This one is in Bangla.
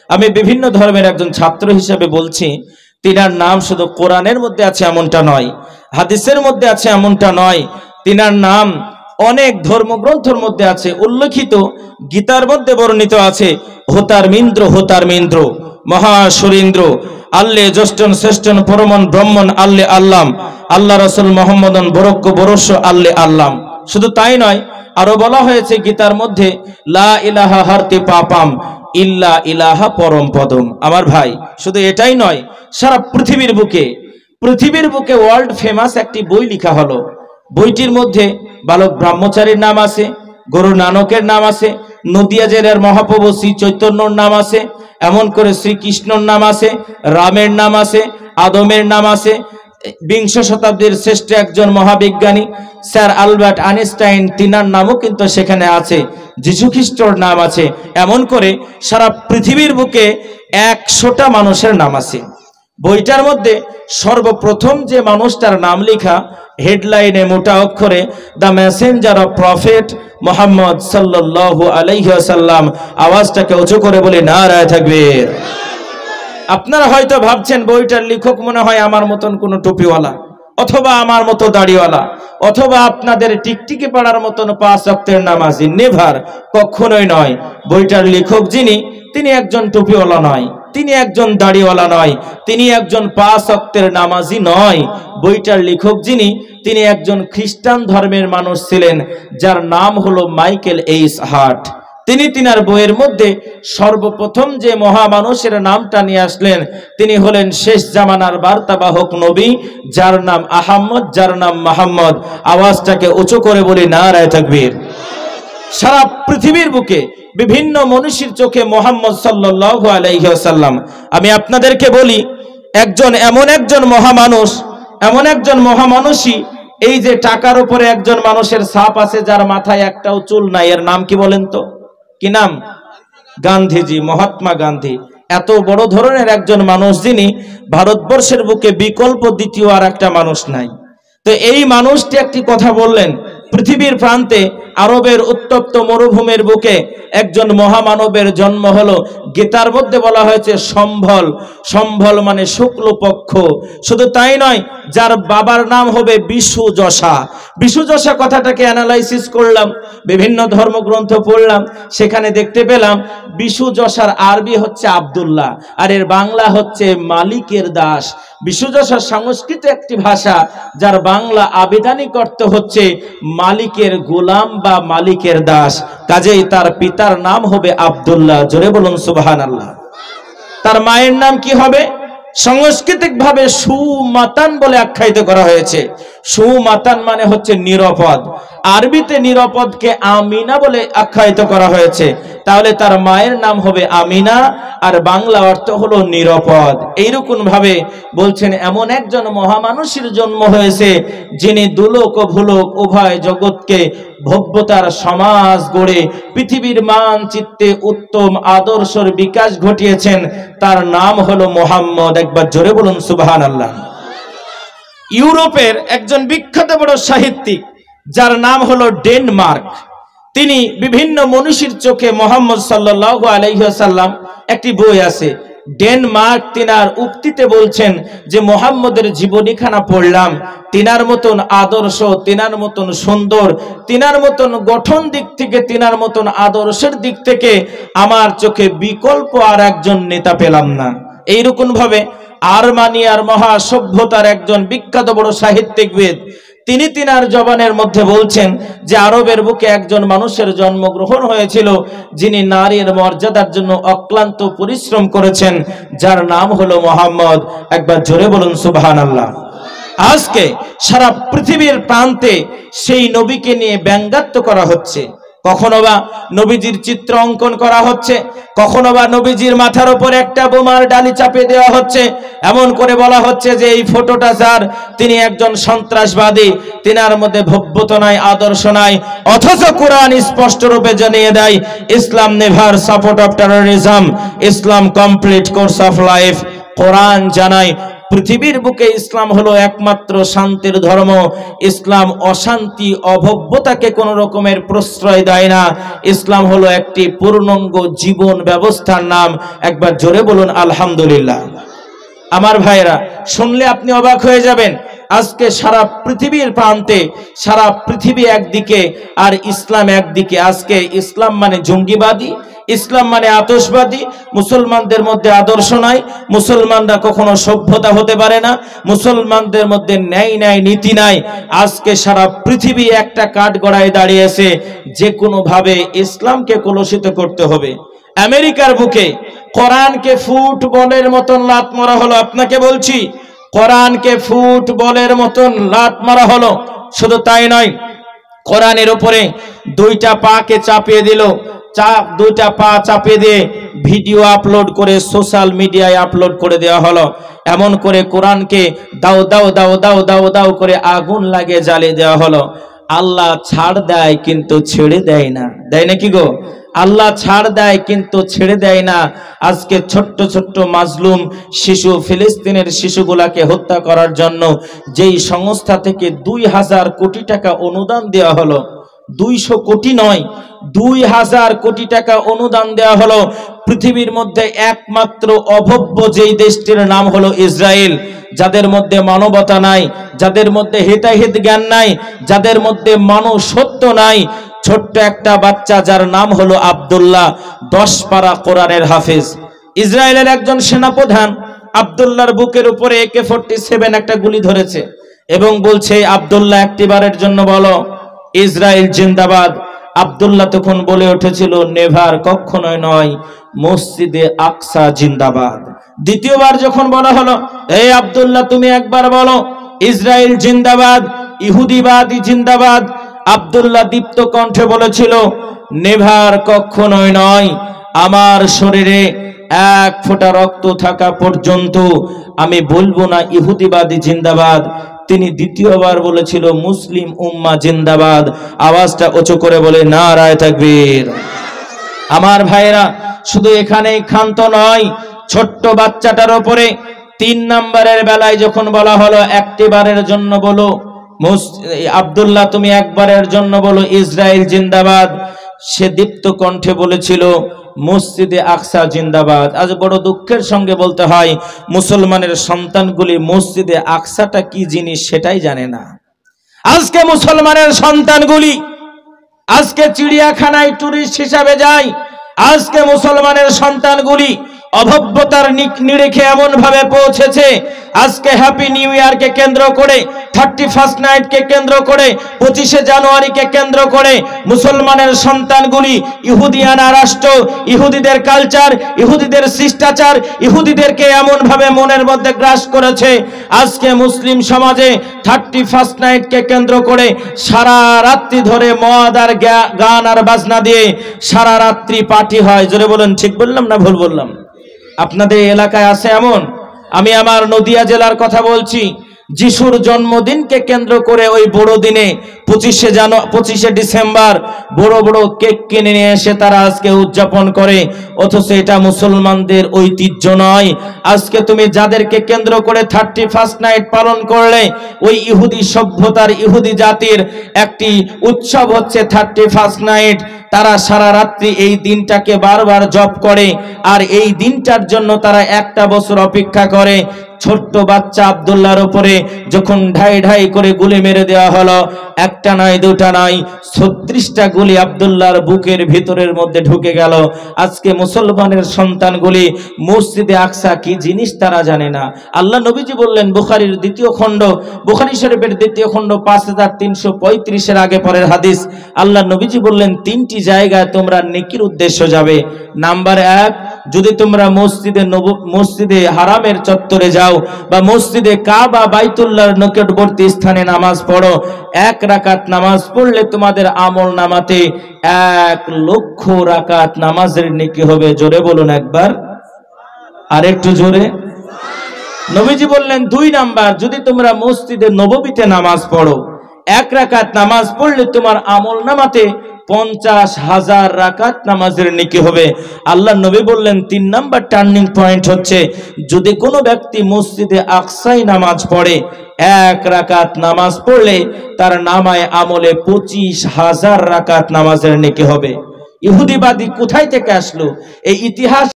আমি বিভিন্ন ধর্মের একজন ছাত্র হিসেবে বলছি, তিনার নাম শুধু কোরআনের মধ্যে আছে এমনটা নয়, হাদিসের মধ্যে আছে এমনটা নয়, তিনার নাম অনেক ধর্মগ্রন্থের মধ্যে আছে উল্লেখিত, গীতার মধ্যে বর্ণিত আছে। হোতারমিন্দ্র হোতারমিন্দ্র মহাসুরেন্দ্র আল্লে জ্যেষ্ঠন শ্রেষ্ঠন পরমন ব্রহ্মণ আল্লে আল্লাম আল্লাহ রসুল মোহাম্মদন বরক্য বরস্য আল্লে আল্লাম। শুধু তাই নয়, আরো বলা হয়েছে গীতার মধ্যে লা ইলাহা হারতি পাপাম ইল্লা ইলাহা পরম পদম। আমার ভাই, শুধু এটাই নয়, সারা পৃথিবীর বুকে ওয়ার্ল্ড ফেমাস একটি বই লেখা হলো। বইটির মধ্যে বালক ব্রহ্মচারীর নাম আছে, গুরু নানকের নাম আছে, নদিয়া জেলার মহাপ্রভু শ্রী চৈতন্যর নাম আছে, এমন করে শ্রীকৃষ্ণর নাম আছে, রামের নাম আছে, আদমের নাম আছে, বিংশ শতাব্দীর শ্রেষ্ঠ একজন মহাবিজ্ঞানী স্যার আলবার্ট আইনস্টাইন, তিনার নামও কিন্তু সেখানে আছে, যীশু খ্রিস্টর নাম আছে। এমন করে সারা পৃথিবীর বুকে 100টা মানুষের নাম আছে। বইটার মধ্যে সর্বপ্রথম যে মানুষটার নাম লেখা হেডলাইনে মোটা অক্ষরে the Messenger of prophet Muhammad সাল্লাল্লাহু আলাইহি ওয়াসাল্লাম। আওয়াজটাকে উঁচু করে বলি নারায়ে তাকবীর। আপনারা হয়তো ভাবছেন বইটার লেখক মনে হয় আমার মতন কোনো টুপিওয়ালা, অথবা আমার মতো দাড়িওয়ালা, অথবা আপনাদের টিকটিকি পাড়ার মতন 5 ওয়াক্তের নামাজি। নেভার, কখনোই নয়। বইটার লেখক যিনি, তিনি একজন টুপিওয়ালা নয়, তিনি একজন দাড়িওয়ালা নয়, তিনি একজন 5 ওয়াক্তের নামাজি নয়। বইটার লেখক যিনি, তিনি একজন খ্রিস্টান ধর্মের মানুষ ছিলেন, যার নাম হলো মাইকেল এইচ হার্ট। তিনি তিনার বইয়ের মধ্যে সর্বপ্রথম যে মহামানুষের নামটা নিয়ে আসলেন, তিনি হলেন শেষ জামানার বার্তাবাহক নবী, যার নাম আহমদ, যার নাম মুহাম্মদ। আওয়াজটাকে উঁচু করে বলি নারায়ে তাকবীর। সারা পৃথিবীর বুকে বিভিন্ন মনীষীর চোখে মুহাম্মদ সাল্লাল্লাহু আলাইহি ওয়াসাল্লাম। আমি আপনাদেরকে বলি, এমন একজন মহামানুষী, এই যে টাকার উপরে একজন মানুষের ছাপ আছে, যার মাথায় একটাও চুল নাই, এর নাম কি বলেন তো? কি নাম? গান্ধীজি, মহাত্মা গান্ধী। এত বড় ধরনের একজন মানুষ, যিনি ভারতবর্ষের বুকে বিকল্প দ্বিতীয় আর একটা মানুষ নাই। তো এই মানুষটি একটি কথা বললেন, পৃথিবীর প্রান্তে আরবের উত্তপ্ত মরুভূমির বুকে একজন মহামানবের জন্ম হলো। গীতার মধ্যে বলা হয়েছে সম্ভল, সম্ভল মানে শুক্লপক্ষ। শুধু তাই নয়, যার বাবার নাম হবে বিশুযশা। বিশুযশা কথাটাকে অ্যানালাইসিস করলাম, বিভিন্ন ধর্মগ্রন্থ পড়লাম, সেখানে দেখতে পেলাম বিশুযশার আরবি হচ্ছে আব্দুল্লাহ, আর এর বাংলা হচ্ছে মালিকের দাস। বিশুযশা সংস্কৃত একটি ভাষা, যার বাংলা আবিধানিক অর্থ হচ্ছে মালিকের গোলাম বা মালিকের দাস। কাজেই তার পিতার নাম হবে আব্দুল্লাহ। জোরে বলুন সুবহানাল্লাহ। তার মায়ের নাম কি হবে? সাংস্কৃতিক ভাবে সুমাতান বলে আখ্যায়িত করা হয়েছে। সুমাতান মানে হচ্ছে নিরাপদ। আরবিতে নিরাপদকে আমিনা বলে আখ্যায়িত করা হয়েছে। তাহলে তার মায়ের নাম হবে আমিনা, আর বাংলা অর্থ হলো নিরাপদ। এইরকম ভাবে বলছেন এমন একজন মহামানুষের জন্ম হয়েছে, যিনি দুলোক ও ভূলোক উভয় জগৎকে ভব্যতার সমাজ গড়ে পৃথিবীর মানচিত্রে উত্তম আদর্শের বিকাশ ঘটিয়েছেন। তার নাম হলো মুহাম্মদ। একবার জোরে বলুন সুবহানাল্লাহ। ইউরোপের একজন বিখ্যাত বড় সাহিত্যিক, যার নাম হলো ডেনমার্ক, তিনি বিভিন্ন মনীষীর চোখে মুহাম্মদ সাল্লাল্লাহু আলাইহি ওয়াসাল্লাম, একটি বই আছে। ডেনমার্ক তিনার উক্তিতে বলছেন যে মুহাম্মদের জীবনীখানা পড়লাম, তিনার মতন আদর্শ, তিনার মতন সুন্দর, তিনার মতন গঠন দিক থেকে, তিনার মতন আদর্শের দিক থেকে আমার চোখে বিকল্প আর একজন নেতা পেলাম না। এইরকম ভাবে আর্মানিয়ার মহা সভ্যতার একজন বিখ্যাত বড় সাহিত্যিকবিদ, তিনি তিনার জবানের মধ্যে বলছেন যে আরবের বুকে একজন মানুষের জন্মগ্রহণ হয়েছিল, যিনি নারীর মর্যাদার জন্য অক্লান্ত পরিশ্রম করেছেন, যার নাম হলো মুহাম্মদ। একবার জোরে বলুন সুবহানাল্লাহ। আজকে সারা পৃথিবীর প্রান্তে সেই নবীকে নিয়ে ব্যঙ্গাত্ব করা হচ্ছে। কখনো বা নবীজির চিত্র অঙ্কন করা হচ্ছে, কখনো বা নবীজির মাথার উপর একটা বোমার ডালি চাপিয়ে দেওয়া হচ্ছে। এমন করে বলা হচ্ছে যে এই ফটোটা যার, তিনি একজন সন্ত্রাসবাদী, তিনার মধ্যে ভব্যতা নাই, আদর্শ নাই। অথচ কোরআন স্পষ্ট রূপে জানিয়ে দেয়, Islam never support of terrorism, Islam complete course of life. কোরআন জানায় পৃথিবীর বুকে ইসলাম হলো একমাত্র শান্তির ধর্ম। ইসলাম অশান্তি অভব্যতাকে কোনো রকমের প্রশ্রয় দেয় না। ইসলাম হলো একটি পূর্ণাঙ্গ জীবন ব্যবস্থার নাম। একবার জোরে বলুন আলহামদুলিল্লাহ। আমার ভাইরা, শুনলে আপনি অবাক হয়ে যাবেন। আজকে সারা পৃথিবীর প্রান্তে, সারা পৃথিবী একদিকে আর ইসলাম একদিকে। আজকে ইসলাম মানে জঙ্গিবাদী, ইসলাম মানে আতশবাদী, মুসলমানদের মধ্যে আদর্শ নাই, মুসলমানরা কখনো সভ্যতা হতে পারে না, মুসলমানদের মধ্যে ন্যায় ন্যায় নীতি নাই। আজকে সারা পৃথিবী একটা কাঠগড়ায় দাঁড়িয়েছে, যে কোনো ভাবে ইসলামকে কলুষিত করতে হবে। আমেরিকার বুকে কোরআনকে ফুটবলের মতন লাত মারা হলো। আপনাকে বলছি, কোরআনকে ফুটবলের মতন লাত মারা হলো। শুধু তাই নয়, কোরআনের উপরে দুইটা পাকে চাপিয়ে দিল। দুইটা পা চাপিয়ে দিয়ে ভিডিও আপলোড করে সোশ্যাল মিডিয়ায় আপলোড করে দেওয়া হলো। এমন করে কোরআনকে দাও দাও দাও দাও দাও দাও করে আগুন লাগিয়ে জ্বালিয়ে দেওয়া হলো। আল্লাহ ছাড় দেয় কিন্তু ছেড়ে দেয় না। দেয় নাকি গো? আল্লাহ ছাড় দেয় কিন্তু ছেড়ে দেয় না। আজকে ছোট্ট ছোট্ট মাজলুম শিশু, ফিলিস্তিনের শিশুগুলাকে হত্যা করার জন্য যেই সংস্থা থেকে 2000 কোটি টাকা অনুদান দেওয়া হলো, 200 কোটি নয়, 2000 কোটি টাকা অনুদান দেওয়া হলো। পৃথিবীর মধ্যে একমাত্র অভব্য যেই দেশটির নাম হলো ইসরায়েল, যাদের মধ্যে মানবতা নাই, যাদের মধ্যে হিতাহিত জ্ঞান নাই, যাদের মধ্যে মনুষ্যত্ব নাই। ছোট্ট একটা বাচ্চা যার নাম হলো আব্দুল্লাহ, 10 পারা কোরআনের হাফেজ। ইসরায়েলের একজন সেনাপ্রধান আব্দুল্লাহর বুকের উপরে AK-47 একটা গুলি ধরেছে এবং বলছে, আব্দুল্লাহ একটিবারের জন্য বলো ইসরায়েল জিন্দাবাদ। আব্দুল্লাহ তখন বলে উঠেছিল, নেভার, কখনোই নয়, মসজিদে আকসা জিন্দাবাদ। দ্বিতীয়বার যখন বলা হলো, এই আব্দুল্লাহ তুমি একবার বলো ইসরায়েল জিন্দাবাদ, ইহুদিবাদী জিন্দাবাদ, আব্দুল্লাহ দীপ্ত কণ্ঠে বলেছিল, নেভার, কখনোই নয়, আমার শরীরে 1 ফোঁটা রক্ত থাকা পর্যন্ত আমি বলবো না ইহুদিবাদী জিন্দাবাদ। তিনি দ্বিতীয়বার বলেছিল, মুসলিম উম্মাহ জিন্দাবাদ। আওয়াজটা উঁচু করে বলে নারায়ে তাকবীর। আমার ভাইরা, শুধু এখানেই ক্ষান্ত নয়, ছোট্ট বাচ্চাটার উপরে 3 নম্বরের বেলায় যখন বলা হলো একটিবারের জন্য বলো আব্দুল্লাহ তুমি একবারের জন্য বলো ইসরায়েল জিন্দাবাদ, সে দীপ্ত কণ্ঠে বলেছিল মসজিদে আকসা জিন্দাবাদ। আজ বড় দুঃখের সঙ্গে বলতে হয়, মুসলমানের সন্তানগুলি মসজিদে আকসাটা কি জিনিস সেটাই জানে না। আজকে মুসলমানের সন্তানগুলি আজকে চিড়িয়াখানায় টুরিস্ট হিসাবে যায়। আজকে মুসলমানের সন্তানগুলি অভব্যতার নিরিখে এমন ভাবে পৌঁছেছে, আজকে হ্যাপি নিউ ইয়ারকে কেন্দ্র করে, 31st নাইটকে কেন্দ্র করে, 25শে জানুয়ারিকে কেন্দ্র করে মুসলমানের সন্তানগুলি ইহুদিয়ানা রাষ্ট্র, ইহুদিদের কালচার, ইহুদিদের শিষ্টাচার, ইহুদিদেরকে এমন ভাবে মনের মধ্যে গ্রাস করেছে। আজকে মুসলিম সমাজে 31st নাইটকে কেন্দ্র করে সারা রাত্রি ধরে মদ আর গান আর বাজনা দিয়ে সারা রাত্রি পার্টি হয়। জোরে বলেন, ঠিক বললাম না ভুল বললাম? আপনাদের এলাকায় আছে এমন? আমি আমার নদিয়া জেলার কথা বলছি। যিশুর জন্মদিনকে কেন্দ্র করে ওই বড় দিনে 25শে ডিসেম্বর বড় বড় কেক কিনে নিয়ে এসে তারা আজকে উদযাপন করে, অথচ এটা মুসলমানদের ঐতিহ্য নয়। আজকে তুমি যাদেরকে কেন্দ্র করে 31st নাইট পালন করলে, ওই ইহুদি সভ্যতার, ইহুদি জাতির একটি উৎসব হচ্ছে 31st নাইট। তারা সারা রাত্রি এই দিনটাকে বারবার জপ করে, আর এই দিনটার জন্য তারা 1টা বছর অপেক্ষা করে। ছোট্ট বাচ্চা আব্দুল্লাহর উপরে যখন ঢাই ঢাই করে গুলি মেরে দেওয়া হলো, 1টা নয় 2টা নয়, 36টা গুলি আব্দুল্লাহর বুকের ভিতরের মধ্যে ঢুকে গেল। আজকে মুসলমানের সন্তানগুলি মসজিদে আকসা কি জিনিস তারা জানে না। আল্লাহ নবীজি বললেন, বুখারীর 2য় খণ্ড, বুখারী শরীফের 2য় খণ্ড 5335 আগে পরের হাদিস, আল্লাহ নবীজি বললেন 3টি জায়গায় তোমরা নেকির উদ্দেশ্য যাবে। নাম্বার 1, যদি তোমরা মসজিদে হারামের চত্বরে যাও বা মসজিদে কাবা বাইতুল্লাহর নিকটবর্তী স্থানে নামাজ পড়ো, 1 রাকাত নামাজ পড়লে তোমাদের আমল নামাতে 1 লক্ষ রাকাত নামাজের নেকি হবে। জোরে বলুন একবার, আর একটু জোরে। নবীজি বললেন 2 নাম্বার, যদি তোমরা মসজিদে নববীতে নামাজ পড়ো, 1 রাকাত নামাজ পড়লে তোমার আমল নামাতে 50,000 রাকাত নামাজের নেকি হবে। আল্লাহ নবী বললেন 3 নাম্বার টার্নিং পয়েন্ট হচ্ছে যদি কোনো ব্যক্তি মসজিদে আকসায় নামাজ পড়ে, 1 রাকাত নামাজ পড়লে তার নামায় আমলে 25,000 রাকাত নামাজের নেকি হবে। ইহুদিবাদী কোথায় থেকে আসলো? এই ইতিহাস